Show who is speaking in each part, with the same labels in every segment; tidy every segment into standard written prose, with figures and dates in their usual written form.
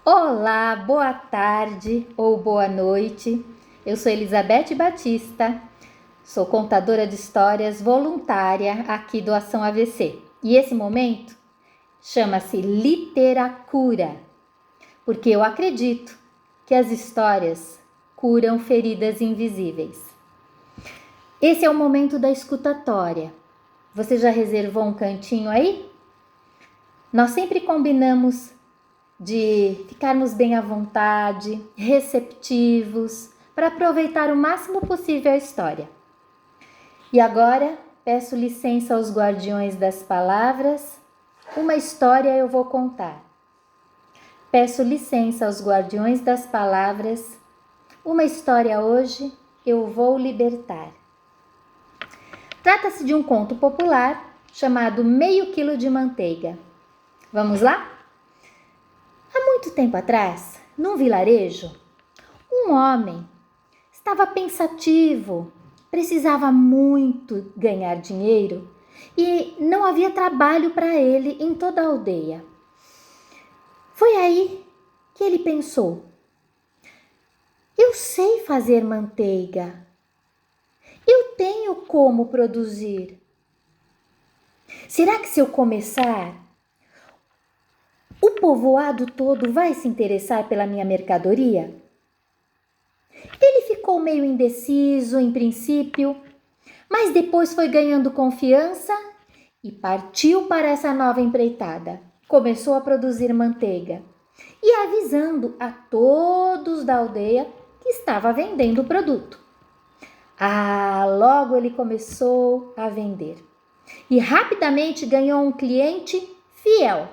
Speaker 1: Olá, boa tarde ou boa noite. Eu sou Elizabeth Batista, sou contadora de histórias voluntária aqui do Ação AVC. E esse momento chama-se Literacura, porque eu acredito que as histórias curam feridas invisíveis. Esse é o momento da escutatória. Você já reservou um cantinho aí? Nós sempre combinamos de ficarmos bem à vontade, receptivos, para aproveitar o máximo possível a história. E agora, peço licença aos guardiões das palavras, uma história eu vou contar. Peço licença aos guardiões das palavras, uma história hoje eu vou libertar. Trata-se de um conto popular chamado Meio Quilo de Manteiga. Vamos lá? Há muito tempo atrás, num vilarejo, um homem estava pensativo, precisava muito ganhar dinheiro e não havia trabalho para ele em toda a aldeia. Foi aí que ele pensou: eu sei fazer manteiga, eu tenho como produzir. Será que se eu começar, o povoado todo vai se interessar pela minha mercadoria? Ele ficou meio indeciso em princípio, mas depois foi ganhando confiança e partiu para essa nova empreitada. Começou a produzir manteiga e avisando a todos da aldeia que estava vendendo o produto. Logo ele começou a vender e rapidamente ganhou um cliente fiel.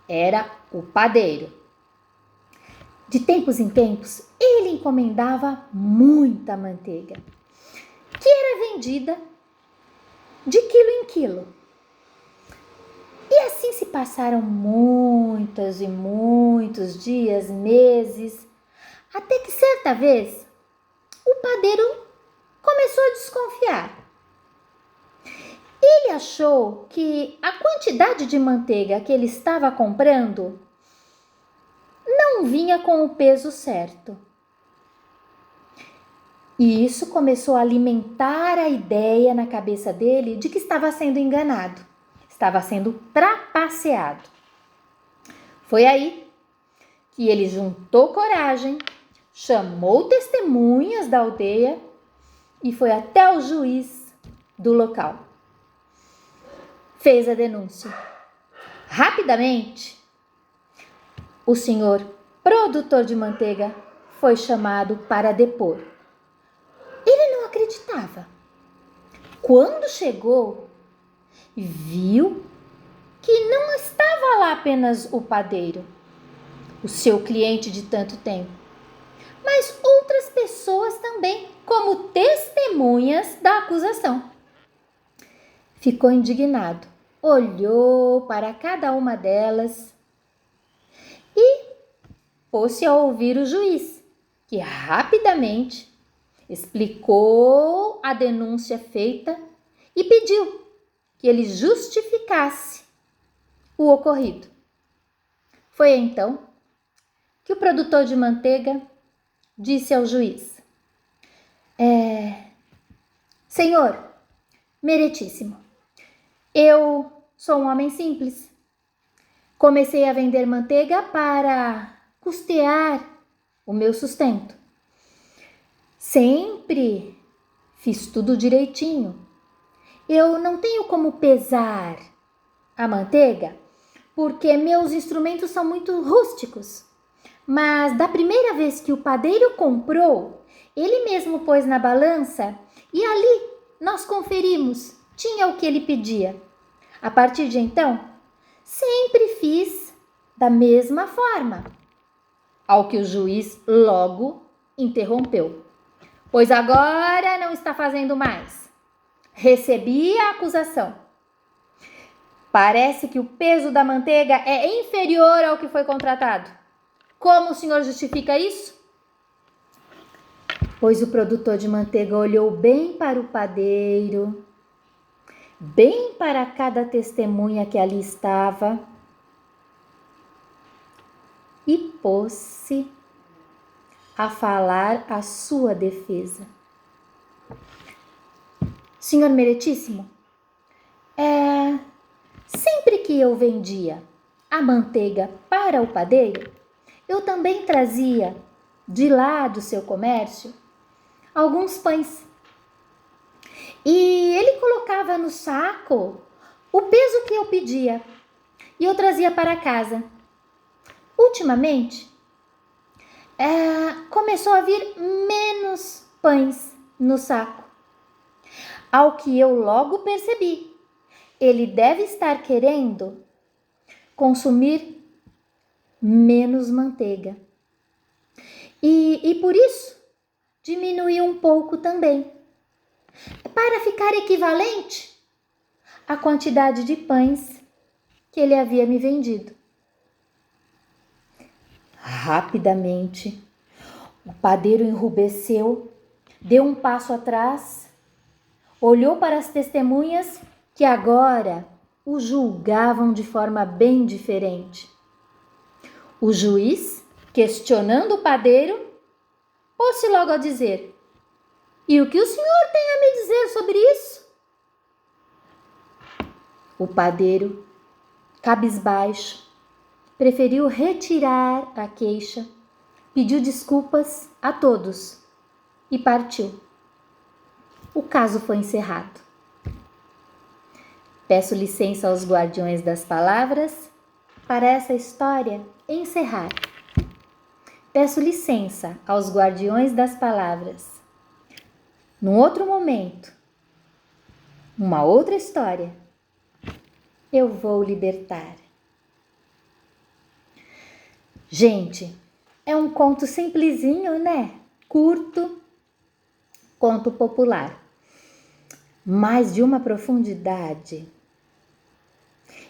Speaker 1: Era o padeiro. De tempos em tempos, ele encomendava muita manteiga, que era vendida de quilo em quilo. E assim se passaram muitos e muitos dias, meses, até que certa vez o padeiro começou a desconfiar. Ele achou que a quantidade de manteiga que ele estava comprando não vinha com o peso certo. E isso começou a alimentar a ideia na cabeça dele de que estava sendo enganado, estava sendo trapaceado. Foi aí que ele juntou coragem, chamou testemunhas da aldeia e foi até o juiz do local. Fez a denúncia. Rapidamente, o senhor produtor de manteiga foi chamado para depor. Ele não acreditava. Quando chegou, viu que não estava lá apenas o padeiro, o seu cliente de tanto tempo, mas outras pessoas também, como testemunhas da acusação. Ficou indignado, olhou para cada uma delas e pôs-se a ouvir o juiz, que rapidamente explicou a denúncia feita e pediu que ele justificasse o ocorrido. Foi então que o produtor de manteiga disse ao juiz: Senhor, meritíssimo, eu sou um homem simples. Comecei a vender manteiga para custear o meu sustento. Sempre fiz tudo direitinho. Eu não tenho como pesar a manteiga porque meus instrumentos são muito rústicos. Mas da primeira vez que o padeiro comprou, ele mesmo pôs na balança e ali nós conferimos, tinha o que ele pedia. A partir de então, sempre fiz da mesma forma. Ao que o juiz logo interrompeu: pois agora não está fazendo mais. Recebi a acusação. Parece que o peso da manteiga é inferior ao que foi contratado. Como o senhor justifica isso? Pois o produtor de manteiga olhou bem para o padeiro, bem para cada testemunha que ali estava, e pôs-se a falar a sua defesa. Senhor Meritíssimo, sempre que eu vendia a manteiga para o padeiro, eu também trazia de lá do seu comércio alguns pães. E ele colocava no saco o peso que eu pedia e eu trazia para casa. Ultimamente, começou a vir menos pães no saco. Ao que eu logo percebi, ele deve estar querendo consumir menos manteiga. E por isso, diminuiu um pouco também, para ficar equivalente à quantidade de pães que ele havia me vendido. Rapidamente, o padeiro enrubesceu, deu um passo atrás, olhou para as testemunhas que agora o julgavam de forma bem diferente. O juiz, questionando o padeiro, pôs-se logo a dizer: "E o que o senhor tem a me dizer sobre isso?" O padeiro, cabisbaixo, preferiu retirar a queixa, pediu desculpas a todos e partiu. O caso foi encerrado. Peço licença aos guardiões das palavras para essa história encerrar. Peço licença aos guardiões das palavras. Num outro momento, uma outra história, eu vou libertar. Gente, é um conto simplesinho, né? Curto, conto popular, mas de uma profundidade.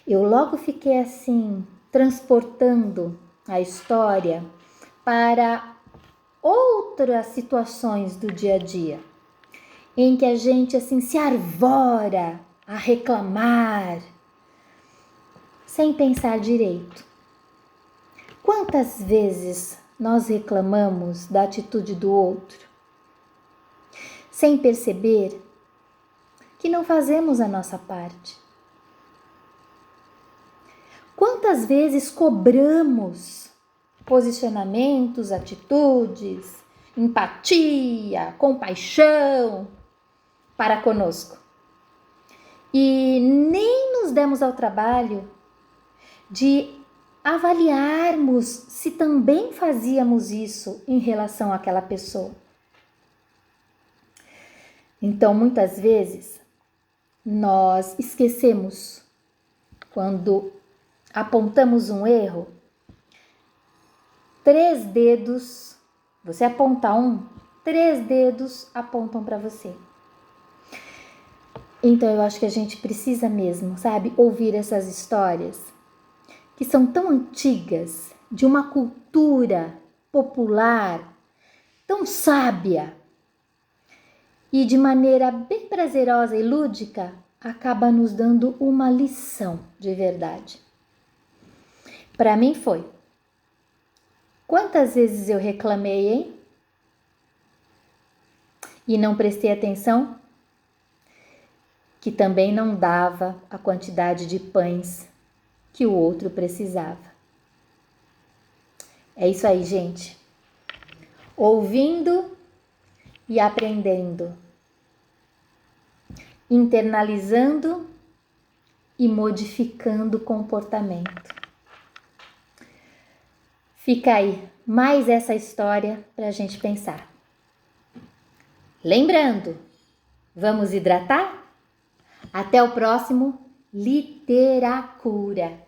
Speaker 1: Eu logo fiquei assim, transportando a história para outras situações do dia a dia, em que a gente assim se arvora a reclamar, sem pensar direito. Quantas vezes nós reclamamos da atitude do outro, sem perceber que não fazemos a nossa parte? Quantas vezes cobramos posicionamentos, atitudes, empatia, compaixão para conosco e nem nos demos ao trabalho de avaliarmos se também fazíamos isso em relação àquela pessoa? Então, muitas vezes, nós esquecemos, quando apontamos um erro, 3 dedos, você aponta um, 3 dedos apontam para você. Então, eu acho que a gente precisa mesmo, sabe, ouvir essas histórias que são tão antigas, de uma cultura popular tão sábia e de maneira bem prazerosa e lúdica, acaba nos dando uma lição de verdade. Para mim foi. Quantas vezes eu reclamei, hein? E não prestei atenção que também não dava a quantidade de pães que o outro precisava. É isso aí, gente. Ouvindo e aprendendo. Internalizando e modificando o comportamento. Fica aí mais essa história para a gente pensar. Lembrando, vamos hidratar? Até o próximo Literacura.